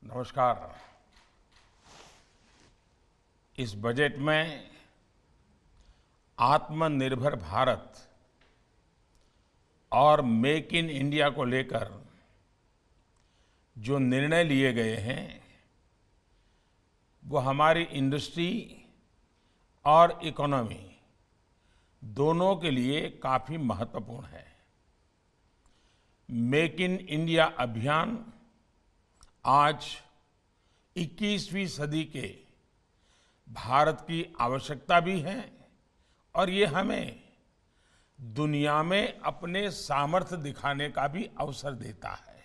नमस्कार। इस बजट में आत्मनिर्भर भारत और मेक इन इंडिया को लेकर जो निर्णय लिए गए हैं वो हमारी इंडस्ट्री और इकोनॉमी दोनों के लिए काफी महत्वपूर्ण है। मेक इन इंडिया अभियान आज 21वीं सदी के भारत की आवश्यकता भी है और ये हमें दुनिया में अपने सामर्थ्य दिखाने का भी अवसर देता है।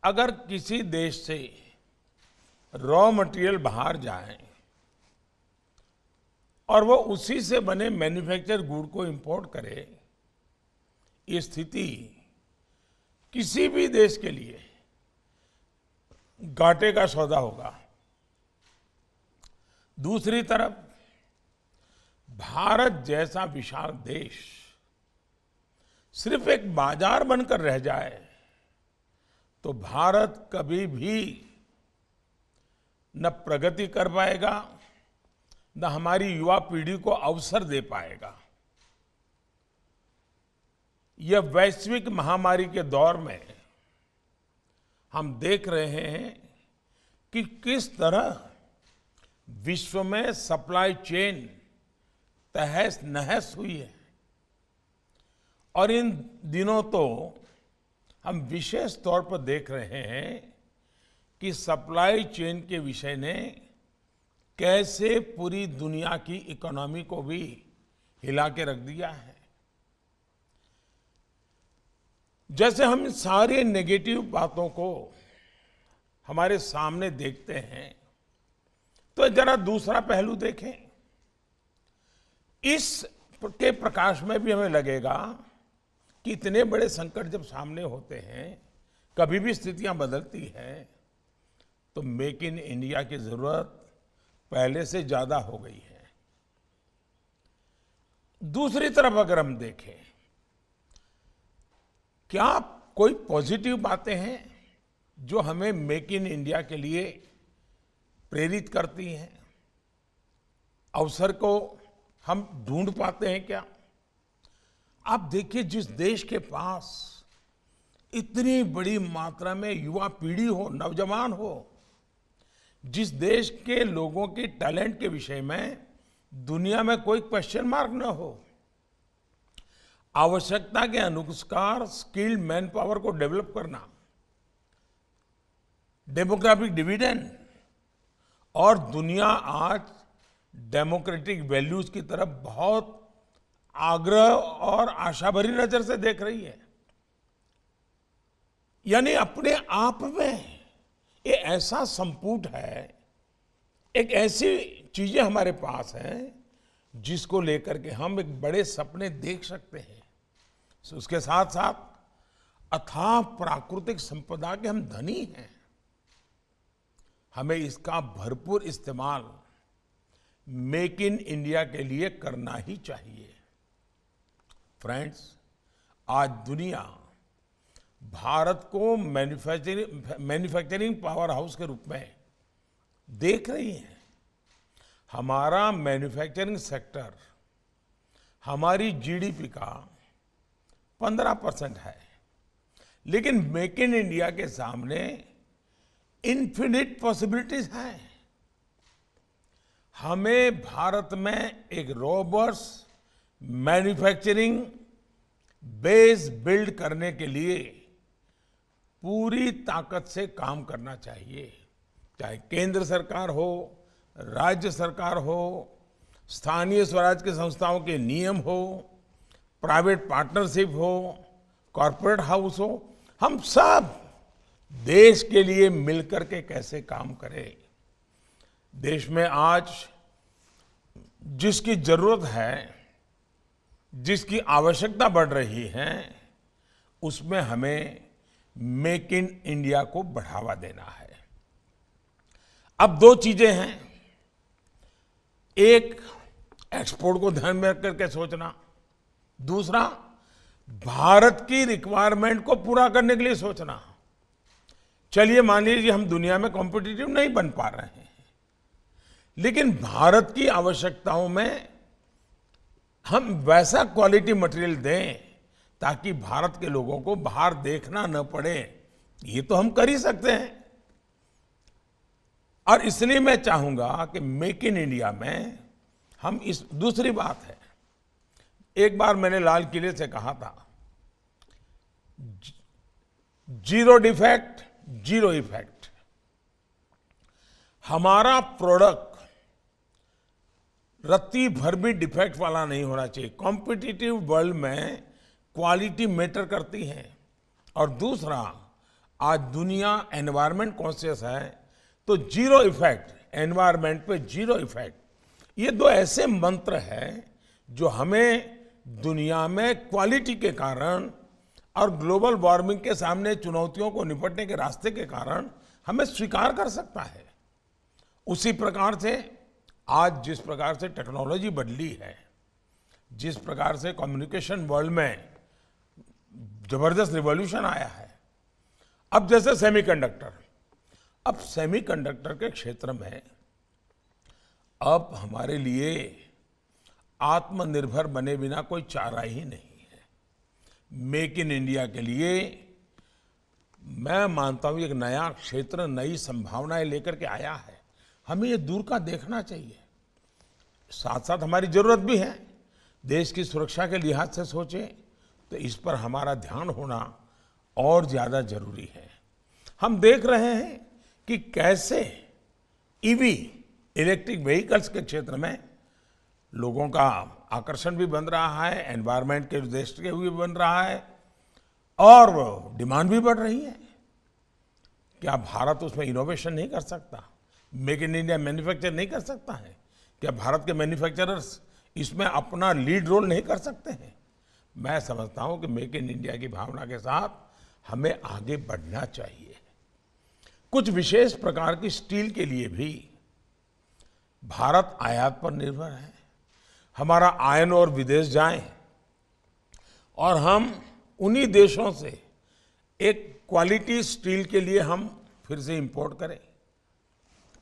अगर किसी देश से रॉ मटेरियल बाहर जाए और वो उसी से बने मैन्युफैक्चर गुड को इंपोर्ट करे, ये स्थिति किसी भी देश के लिए घाटे का सौदा होगा। दूसरी तरफ भारत जैसा विशाल देश सिर्फ एक बाजार बनकर रह जाए तो भारत कभी भी न प्रगति कर पाएगा, न हमारी युवा पीढ़ी को अवसर दे पाएगा। यह वैश्विक महामारी के दौर में हम देख रहे हैं कि किस तरह विश्व में सप्लाई चेन तहस नहस हुई है और इन दिनों तो हम विशेष तौर पर देख रहे हैं कि सप्लाई चेन के विषय ने कैसे पूरी दुनिया की इकोनॉमी को भी हिला के रख दिया है। जैसे हम सारे नेगेटिव बातों को हमारे सामने देखते हैं तो जरा दूसरा पहलू देखें। इस के प्रकाश में भी हमें लगेगा कि इतने बड़े संकट जब सामने होते हैं, कभी भी स्थितियां बदलती हैं, तो मेक इन इंडिया की जरूरत पहले से ज्यादा हो गई है। दूसरी तरफ अगर हम देखें, क्या कोई पॉजिटिव बातें हैं जो हमें मेक इन इंडिया के लिए प्रेरित करती हैं? अवसर को हम ढूंढ पाते हैं क्या? आप देखिए, जिस देश के पास इतनी बड़ी मात्रा में युवा पीढ़ी हो, नौजवान हो, जिस देश के लोगों की टैलेंट के विषय में दुनिया में कोई क्वेश्चन मार्क न हो, आवश्यकता के अनुसार स्किल्ड मैन पावर को डेवलप करना, डेमोग्राफिक डिविडेंड और दुनिया आज डेमोक्रेटिक वैल्यूज की तरफ बहुत आग्रह और आशा भरी नजर से देख रही है। यानी अपने आप में ये ऐसा संपुट है, एक ऐसी चीजें हमारे पास हैं जिसको लेकर के हम एक बड़े सपने देख सकते हैं। उसके साथ साथ अथाह प्राकृतिक संपदा के हम धनी हैं। हमें इसका भरपूर इस्तेमाल मेक इन इंडिया के लिए करना ही चाहिए। फ्रेंड्स, आज दुनिया भारत को मैन्युफैक्चरिंग पावर हाउस के रूप में देख रही है। हमारा मैन्युफैक्चरिंग सेक्टर हमारी जीडीपी का 15% है, लेकिन मेक इन इंडिया के सामने इन्फिनिट पॉसिबिलिटीज हैं। हमें भारत में एक रोबस्ट मैन्युफैक्चरिंग बेस बिल्ड करने के लिए पूरी ताकत से काम करना चाहिए। चाहे केंद्र सरकार हो, राज्य सरकार हो, स्थानीय स्वराज की संस्थाओं के नियम हो, प्राइवेट पार्टनरशिप हो, कॉरपोरेट हाउस हो, हम सब देश के लिए मिलकर के कैसे काम करें। देश में आज जिसकी जरूरत है, जिसकी आवश्यकता बढ़ रही है, उसमें हमें मेक इन इंडिया को बढ़ावा देना है। अब दो चीजें हैं, एक एक्सपोर्ट को ध्यान में रख करके सोचना, दूसरा भारत की रिक्वायरमेंट को पूरा करने के लिए सोचना चलिए मान लीजिए हम दुनिया में कॉम्पिटिटिव नहीं बन पा रहे हैं, लेकिन भारत की आवश्यकताओं में हम वैसा क्वालिटी मटेरियल दें ताकि भारत के लोगों को बाहर देखना न पड़े, ये तो हम कर ही सकते हैं। और इसलिए मैं चाहूंगा कि मेक इन इंडिया में हम इस दूसरी बात है, एक बार मैंने लाल किले से कहा था, जीरो डिफेक्ट जीरो इफेक्ट। हमारा प्रोडक्ट रत्ती भर भी डिफेक्ट वाला नहीं होना चाहिए। कॉम्पिटिटिव वर्ल्ड में क्वालिटी मैटर करती है। और दूसरा, आज दुनिया एनवायरनमेंट कॉन्शियस है, तो जीरो इफेक्ट, एनवायरनमेंट पे जीरो इफेक्ट, ये दो ऐसे मंत्र हैं जो हमें दुनिया में क्वालिटी के कारण और ग्लोबल वार्मिंग के सामने चुनौतियों को निपटने के रास्ते के कारण हमें स्वीकार कर सकता है। उसी प्रकार से आज जिस प्रकार से टेक्नोलॉजी बदली है, जिस प्रकार से कम्युनिकेशन वर्ल्ड में जबरदस्त रिवॉल्यूशन आया है, अब जैसे सेमीकंडक्टर, अब सेमीकंडक्टर के क्षेत्र में अब हमारे लिए आत्मनिर्भर बने बिना कोई चारा ही नहीं है। मेक इन इंडिया के लिए मैं मानता हूं एक नया क्षेत्र, नई संभावनाएं लेकर के आया है। हमें ये दूर का देखना चाहिए। साथ साथ हमारी जरूरत भी है, देश की सुरक्षा के लिहाज से सोचें तो इस पर हमारा ध्यान होना और ज्यादा जरूरी है। हम देख रहे हैं कि कैसे ईवी, इलेक्ट्रिक व्हीकल्स के क्षेत्र में लोगों का आकर्षण भी बन रहा है, एनवायरनमेंट के दृष्टि हुए भी बन रहा है और डिमांड भी बढ़ रही है। क्या भारत उसमें इनोवेशन नहीं कर सकता? मेक इन इंडिया मैन्युफैक्चर नहीं कर सकता है? क्या भारत के मैन्युफैक्चरर्स इसमें अपना लीड रोल नहीं कर सकते हैं? मैं समझता हूं कि मेक इन इंडिया की भावना के साथ हमें आगे बढ़ना चाहिए। कुछ विशेष प्रकार की स्टील के लिए भी भारत आयात पर निर्भर है। हमारा आयन और विदेश जाए और हम उन्हीं देशों से एक क्वालिटी स्टील के लिए हम फिर से इंपोर्ट करें।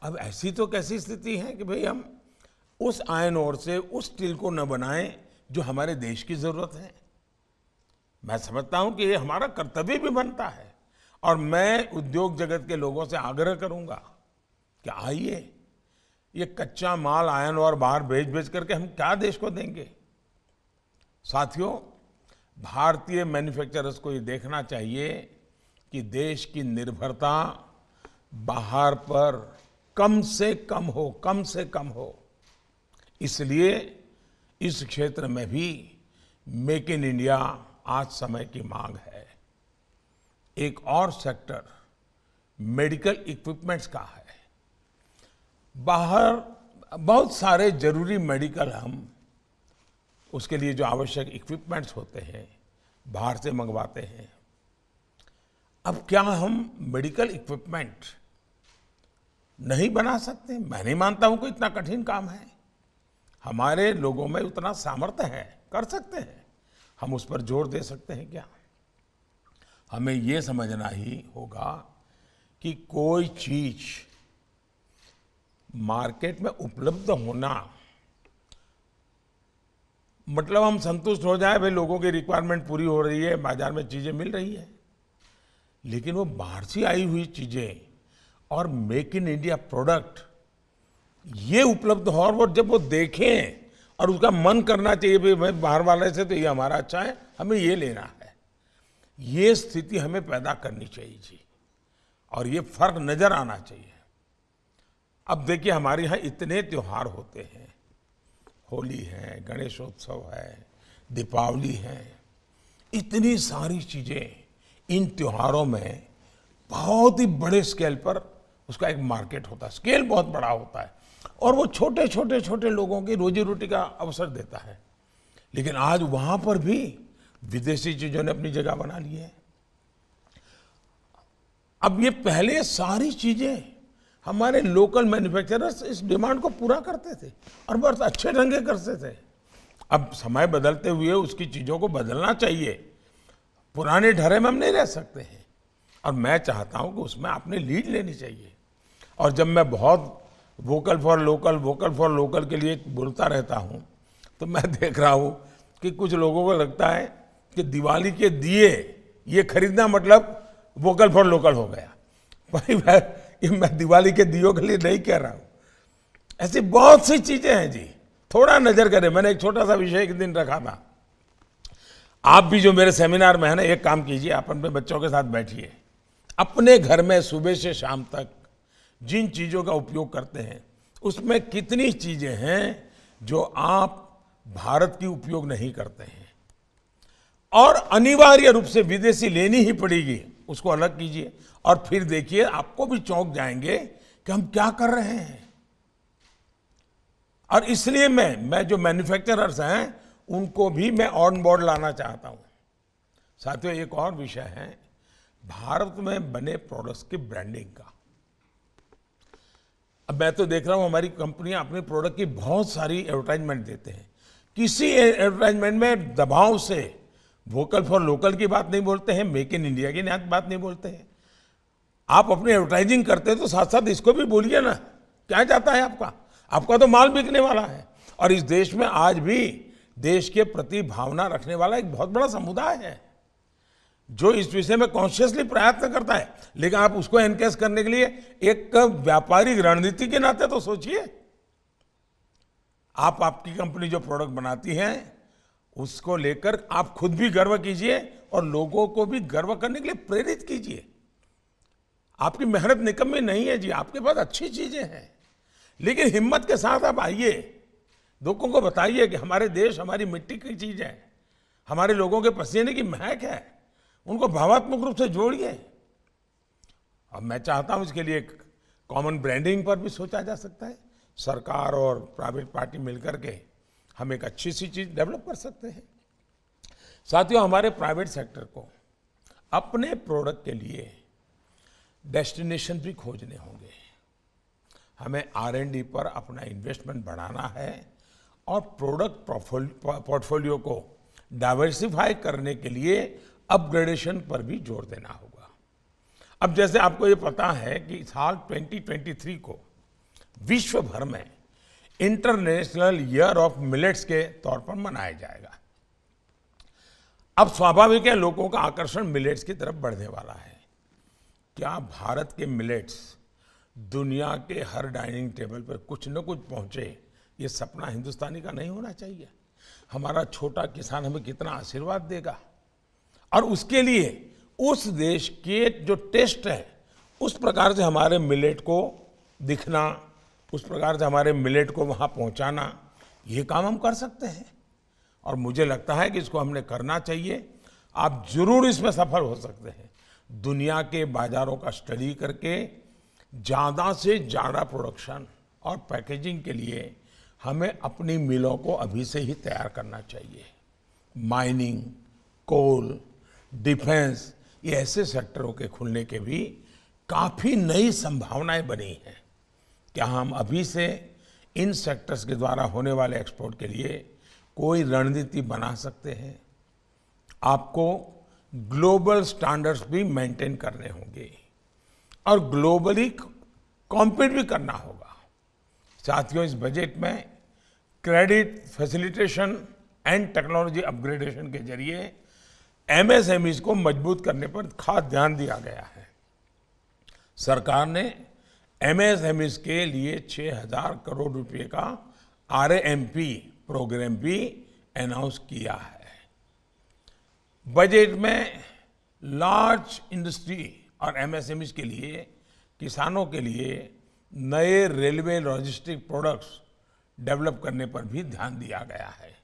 अब ऐसी तो कैसी स्थिति है कि भाई हम उस आयन ओर से उस स्टील को न बनाएं जो हमारे देश की जरूरत है। मैं समझता हूं कि ये हमारा कर्तव्य भी बनता है और मैं उद्योग जगत के लोगों से आग्रह करूंगा कि आइए, ये कच्चा माल आयन और बाहर बेच करके हम क्या देश को देंगे। साथियों, भारतीय मैन्युफैक्चरर्स को ये देखना चाहिए कि देश की निर्भरता बाहर पर कम से कम हो, कम से कम हो। इसलिए इस क्षेत्र में भी मेक इन इंडिया आज समय की मांग है। एक और सेक्टर मेडिकल इक्विपमेंट्स का है। बाहर बहुत सारे जरूरी मेडिकल, हम उसके लिए जो आवश्यक इक्विपमेंट्स होते हैं बाहर से मंगवाते हैं। अब क्या हम मेडिकल इक्विपमेंट नहीं बना सकते? मैं नहीं मानता हूं कि इतना कठिन काम है। हमारे लोगों में उतना सामर्थ्य है, कर सकते हैं। हम उस पर जोर दे सकते हैं क्या? हमें ये समझना ही होगा कि कोई चीज मार्केट में उपलब्ध होना मतलब हम संतुष्ट हो जाए, भाई लोगों की रिक्वायरमेंट पूरी हो रही है, बाजार में चीजें मिल रही है, लेकिन वो बाहर से आई हुई चीजें और मेक इन इंडिया प्रोडक्ट ये उपलब्ध हो और वो जब वो देखें और उसका मन करना चाहिए, भाई बाहर वाले से तो ये हमारा अच्छा है, हमें ये लेना है। ये स्थिति हमें पैदा करनी चाहिए जी, और ये फर्क नजर आना चाहिए। अब देखिए, हमारे यहाँ इतने त्योहार होते हैं, होली है, गणेशोत्सव है, दीपावली है, इतनी सारी चीजें। इन त्योहारों में बहुत ही बड़े स्केल पर उसका एक मार्केट होता है, स्केल बहुत बड़ा होता है और वो छोटे छोटे छोटे लोगों की रोजी रोटी का अवसर देता है। लेकिन आज वहां पर भी विदेशी चीजों ने अपनी जगह बना ली है। अब ये पहले सारी चीजें हमारे लोकल मैन्युफैक्चरर्स इस डिमांड को पूरा करते थे और बहुत अच्छे ढंग से करते थे। अब समय बदलते हुए उसकी चीजों को बदलना चाहिए, पुराने ढर्रे में हम नहीं रह सकते हैं। और मैं चाहता हूं कि उसमें आपने लीड लेनी चाहिए। और जब मैं बहुत वोकल फॉर लोकल के लिए बोलता रहता हूं, तो मैं देख रहा हूं कि कुछ लोगों को लगता है कि दिवाली के दिए ये खरीदना मतलब वोकल फॉर लोकल हो गया। भाई मैं दिवाली के दियों के लिए नहीं कह रहा हूं, ऐसी बहुत सी चीजें हैं जी। थोड़ा नजर करें, मैंने एक छोटा सा विषय एक दिन रखा था। आप भी जो मेरे सेमिनार में है ना, एक काम कीजिए, आप अपने बच्चों के साथ बैठिए, अपने घर में सुबह से शाम तक जिन चीजों का उपयोग करते हैं उसमें कितनी चीजें हैं जो आप भारत की उपयोग नहीं करते हैं और अनिवार्य रूप से विदेशी लेनी ही पड़ेगी, उसको अलग कीजिए और फिर देखिए आपको भी चौंक जाएंगे कि हम क्या कर रहे हैं। और इसलिए मैं जो मैन्युफैक्चरर्स हैं उनको भी मैं ऑन बोर्ड लाना चाहता हूं। साथियों, एक और विषय है भारत में बने प्रोडक्ट्स की ब्रांडिंग का। अब मैं तो देख रहा हूं हमारी कंपनियां अपने प्रोडक्ट की बहुत सारी एडवर्टाइजमेंट देते हैं। किसी एडवर्टाइजमेंट में दबाव से वोकल फॉर लोकल की बात नहीं बोलते हैं, मेक इन इंडिया की बात नहीं बोलते हैं। आप अपनी एडवर्टाइजिंग करते हैं तो साथ साथ इसको भी बोलिए ना, क्या चाहता है आपका तो माल बिकने वाला है। और इस देश में आज भी देश के प्रति भावना रखने वाला एक बहुत बड़ा समुदाय है जो इस विषय में कॉन्शियसली प्रयत्न करता है, लेकिन आप उसको एनकेज करने के लिए एक व्यापारिक रणनीति के नाते तो सोचिए। आपकी कंपनी जो प्रोडक्ट बनाती है उसको लेकर आप खुद भी गर्व कीजिए और लोगों को भी गर्व करने के लिए प्रेरित कीजिए। आपकी मेहनत निकम्मी नहीं है जी, आपके पास अच्छी चीजें हैं, लेकिन हिम्मत के साथ आप आइए, लोगों को बताइए कि हमारे देश हमारी मिट्टी की चीज है, हमारे लोगों के पसीने की महक है, उनको भावात्मक रूप से जोड़िए। अब मैं चाहता हूं इसके लिए एक कॉमन ब्रांडिंग पर भी सोचा जा सकता है। सरकार और प्राइवेट पार्टी मिलकर के हम एक अच्छी सी चीज डेवलप कर सकते हैं। साथियों, हमारे प्राइवेट सेक्टर को अपने प्रोडक्ट के लिए डेस्टिनेशन भी खोजने होंगे। हमें R&D पर अपना इन्वेस्टमेंट बढ़ाना है और प्रोडक्ट पोर्टफोलियो को डाइवर्सिफाई करने के लिए अपग्रेडेशन पर भी जोर देना होगा। अब जैसे आपको ये पता है कि साल 2023 को विश्व भर में इंटरनेशनल ईयर ऑफ मिलेट्स के तौर पर मनाया जाएगा। अब स्वाभाविक है लोगों का आकर्षण मिलेट्स की तरफ बढ़ने वाला है। क्या भारत के मिलेट्स दुनिया के हर डाइनिंग टेबल पर कुछ न कुछ पहुंचे, ये सपना हिंदुस्तानी का नहीं होना चाहिए? हमारा छोटा किसान हमें कितना आशीर्वाद देगा और उसके लिए उस देश के जो टेस्ट है उस प्रकार से हमारे मिलेट को दिखना, उस प्रकार से हमारे मिलेट को वहां पहुंचाना, ये काम हम कर सकते हैं और मुझे लगता है कि इसको हमने करना चाहिए। आप जरूर इसमें सफल हो सकते हैं। दुनिया के बाजारों का स्टडी करके ज़्यादा से ज़्यादा प्रोडक्शन और पैकेजिंग के लिए हमें अपनी मिलों को अभी से ही तैयार करना चाहिए। माइनिंग, कोल, डिफेंस, ये ऐसे सेक्टरों के खुलने के भी काफ़ी नई संभावनाएं बनी हैं। क्या हम अभी से इन सेक्टर्स के द्वारा होने वाले एक्सपोर्ट के लिए कोई रणनीति बना सकते हैं? आपको ग्लोबल स्टैंडर्ड्स भी मेंटेन करने होंगे और ग्लोबली कॉम्पीट भी करना होगा। साथियों, इस बजट में credit facilitation and technology upgradation के जरिए MSMEs को मजबूत करने पर खास ध्यान दिया गया है। सरकार ने MSMEs के लिए 6,000 करोड़ रुपए का RAMP प्रोग्राम भी अनाउंस किया है। बजट में लार्ज इंडस्ट्री और MSMEs के लिए, किसानों के लिए नए रेलवे लॉजिस्टिक प्रोडक्ट्स डेवलप करने पर भी ध्यान दिया गया है।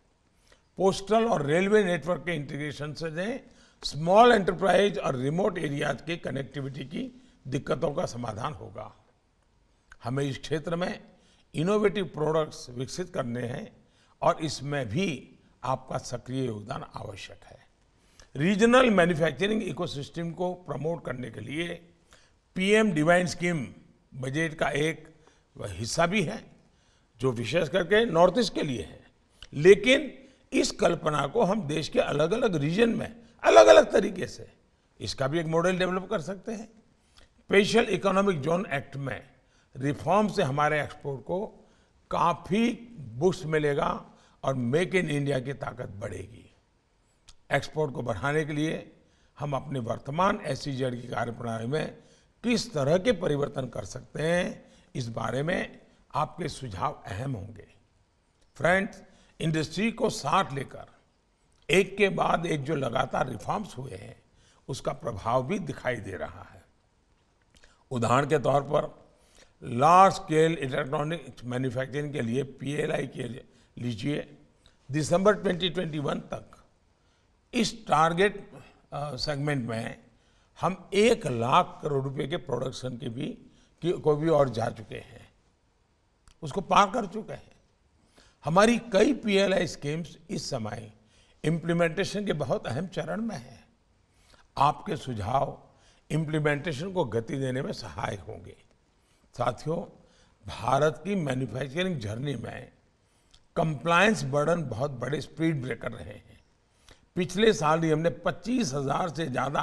पोस्टल और रेलवे नेटवर्क के इंटीग्रेशन से स्मॉल एंटरप्राइज और रिमोट एरियाज की कनेक्टिविटी की दिक्कतों का समाधान होगा। हमें इस क्षेत्र में इनोवेटिव प्रोडक्ट्स विकसित करने हैं और इसमें भी आपका सक्रिय योगदान आवश्यक है। रीजनल मैन्युफैक्चरिंग इकोसिस्टम को प्रमोट करने के लिए PM डिवाइन स्कीम बजट का एक हिस्सा भी है जो विशेष करके नॉर्थ ईस्ट के लिए है। लेकिन इस कल्पना को हम देश के अलग अलग रीजन में अलग अलग तरीके से इसका भी एक मॉडल डेवलप कर सकते हैं। स्पेशल इकोनॉमिक जोन एक्ट में रिफॉर्म से हमारे एक्सपोर्ट को काफी बूस्ट मिलेगा और मेक इन इंडिया की ताकत बढ़ेगी। एक्सपोर्ट को बढ़ाने के लिए हम अपने वर्तमान SEZ की कार्यप्रणाली में किस तरह के परिवर्तन कर सकते हैं, इस बारे में आपके सुझाव अहम होंगे। फ्रेंड्स, इंडस्ट्री को साथ लेकर एक के बाद एक जो लगातार रिफॉर्म्स हुए हैं, उसका प्रभाव भी दिखाई दे रहा है। उदाहरण के तौर पर लार्ज स्केल इलेक्ट्रॉनिक्स मैन्युफैक्चरिंग के लिए PLI के लीजिए, दिसंबर 2021 तक इस टारगेट सेगमेंट में हम 1 लाख करोड़ रुपए के प्रोडक्शन को भी और जा चुके हैं, उसको पार कर चुके हैं। हमारी कई PLI स्कीम्स इस समय इम्प्लीमेंटेशन के बहुत अहम चरण में हैं। आपके सुझाव इम्प्लीमेंटेशन को गति देने में सहायक होंगे। साथियों, भारत की मैन्युफैक्चरिंग जर्नी में कंप्लायंस बर्डन बहुत बड़े स्पीड ब्रेकर रहे हैं। पिछले साल ही हमने 25,000 से ज्यादा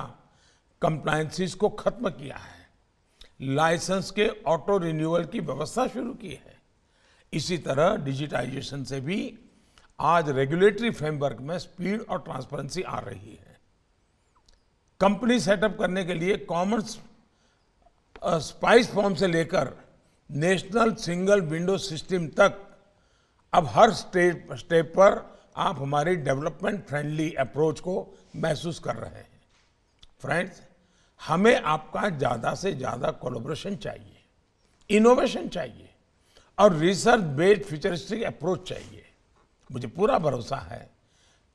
कंप्लायंसेस को खत्म किया है। लाइसेंस के ऑटो रिन्यूअल की व्यवस्था शुरू की है। इसी तरह डिजिटाइजेशन से भी आज रेगुलेटरी फ्रेमवर्क में स्पीड और ट्रांसपेरेंसी आ रही है। कंपनी सेटअप करने के लिए कॉमन स्पाइस फॉर्म से लेकर नेशनल सिंगल विंडो सिस्टम तक अब हर स्टेप पर आप हमारी डेवलपमेंट फ्रेंडली अप्रोच को महसूस कर रहे हैं। फ्रेंड्स, हमें आपका ज्यादा से ज्यादा कोलैबोरेशन चाहिए, इनोवेशन चाहिए और रिसर्च बेस्ड फ्यूचरिस्टिक अप्रोच चाहिए। मुझे पूरा भरोसा है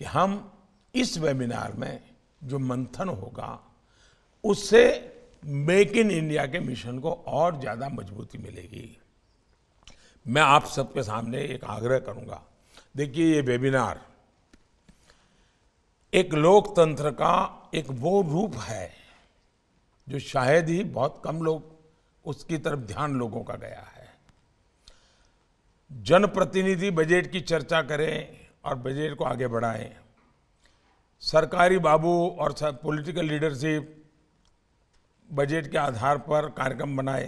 कि हम इस वेबिनार में जो मंथन होगा, उससे मेक इन इंडिया के मिशन को और ज्यादा मजबूती मिलेगी। मैं आप सबके सामने एक आग्रह करूंगा। देखिए, ये वेबिनार एक लोकतंत्र का एक वो रूप है जो शायद ही बहुत कम लोग उसकी तरफ ध्यान लोगों का गया है। जनप्रतिनिधि बजट की चर्चा करें और बजट को आगे बढ़ाएं। सरकारी बाबू और पॉलिटिकल लीडरशिप बजट के आधार पर कार्यक्रम बनाए।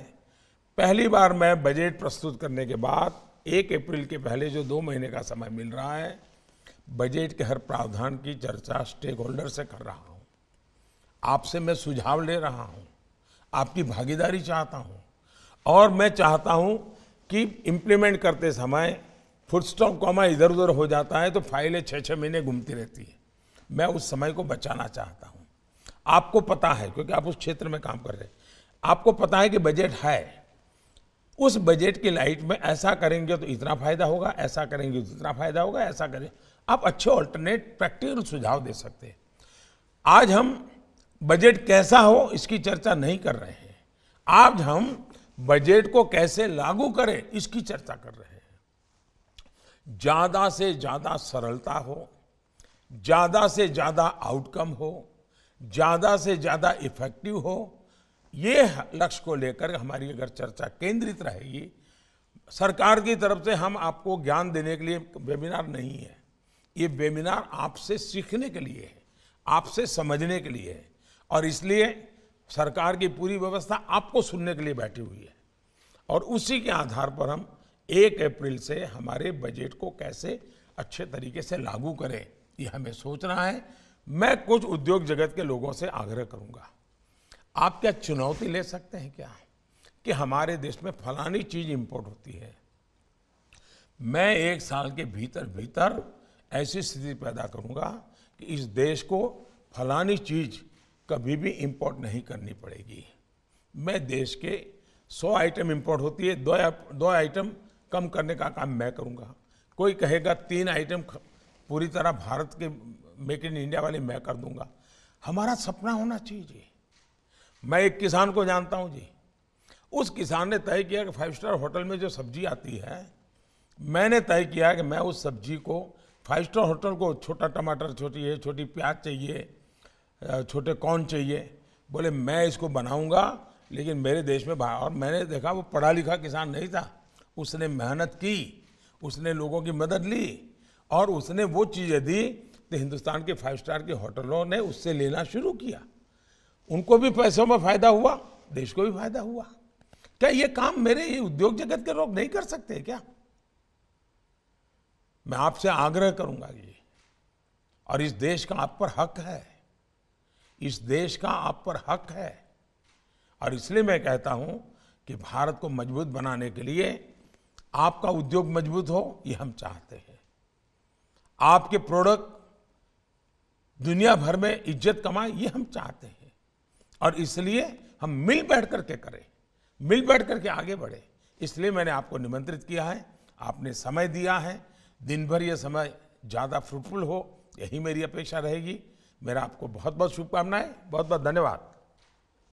पहली बार मैं बजट प्रस्तुत करने के बाद 1 अप्रैल के पहले जो 2 महीने का समय मिल रहा है, बजट के हर प्रावधान की चर्चा स्टेक होल्डर से कर रहा हूं। आपसे मैं सुझाव ले रहा हूं, आपकी भागीदारी चाहता हूं और मैं चाहता हूं कि इम्प्लीमेंट करते समय फुल स्टॉप कॉमा इधर उधर हो जाता है तो फाइलें 6-6 महीने घूमती रहती है। मैं उस समय को बचाना चाहता हूं। आपको पता है, क्योंकि आप उस क्षेत्र में काम कर रहे हैं, आपको पता है कि बजट है। उस बजट की लाइट में ऐसा करेंगे तो इतना फायदा होगा, ऐसा करेंगे तो इतना फायदा होगा, ऐसा करें। आप अच्छे ऑल्टरनेट प्रैक्टिकल सुझाव दे सकते हैं। आज हम बजट कैसा हो इसकी चर्चा नहीं कर रहे हैं, आज हम बजट को कैसे लागू करें इसकी चर्चा कर रहे हैं। ज्यादा से ज्यादा सरलता हो, ज्यादा से ज्यादा आउटकम हो, ज्यादा से ज्यादा इफेक्टिव हो, ये लक्ष्य को लेकर हमारी अगर चर्चा केंद्रित रहेगी। सरकार की तरफ से हम आपको ज्ञान देने के लिए वेबिनार नहीं है, ये वेबिनार आपसे सीखने के लिए है, आपसे समझने के लिए है और इसलिए सरकार की पूरी व्यवस्था आपको सुनने के लिए बैठी हुई है और उसी के आधार पर हम 1 अप्रैल से हमारे बजट को कैसे अच्छे तरीके से लागू करें, ये हमें सोचना है। मैं कुछ उद्योग जगत के लोगों से आग्रह करूंगा, आप क्या चुनौती ले सकते हैं क्या कि हमारे देश में फलानी चीज इंपोर्ट होती है, मैं 1 साल के भीतर भीतर ऐसी स्थिति पैदा करूंगा कि इस देश को फलानी चीज कभी भी इंपोर्ट नहीं करनी पड़ेगी। मैं देश के 100 आइटम इंपोर्ट होती है, 2 आइटम कम करने का काम मैं करूंगा। कोई कहेगा 3 आइटम पूरी तरह भारत के मेक इन इंडिया वाले मैं कर दूंगा। हमारा सपना होना चाहिए। मैं एक किसान को जानता हूं जी, उस किसान ने तय किया कि 5 स्टार होटल में जो सब्जी आती है, मैंने तय किया कि मैं उस सब्जी को 5 स्टार होटल को छोटा टमाटर छोटी प्याज चाहिए, छोटे कॉर्न चाहिए, बोले मैं इसको बनाऊंगा लेकिन मेरे देश में और मैंने देखा वो पढ़ा लिखा किसान नहीं था, उसने मेहनत की, उसने लोगों की मदद ली और उसने वो चीज़ें दी तो हिंदुस्तान के 5 स्टार के होटलों ने उससे लेना शुरू किया उनको भी पैसों में फायदा हुआ, देश को भी फायदा हुआ। क्या ये काम मेरे ये उद्योग जगत के लोग नहीं कर सकते क्या? मैं आपसे आग्रह करूंगा ये, और इस देश का आप पर हक है, इस देश का आप पर हक है। और इसलिए मैं कहता हूं कि भारत को मजबूत बनाने के लिए आपका उद्योग मजबूत हो, ये हम चाहते हैं। आपके प्रोडक्ट दुनिया भर में इज्जत कमाए, ये हम चाहते हैं। और इसलिए हम मिल बैठ करके करें, मिल बैठ करके आगे बढ़े। इसलिए मैंने आपको निमंत्रित किया है, आपने समय दिया है। दिन भर ये समय ज़्यादा फ्रूटफुल हो, यही मेरी अपेक्षा रहेगी। मेरा आपको बहुत बहुत शुभकामनाएं, बहुत बहुत धन्यवाद।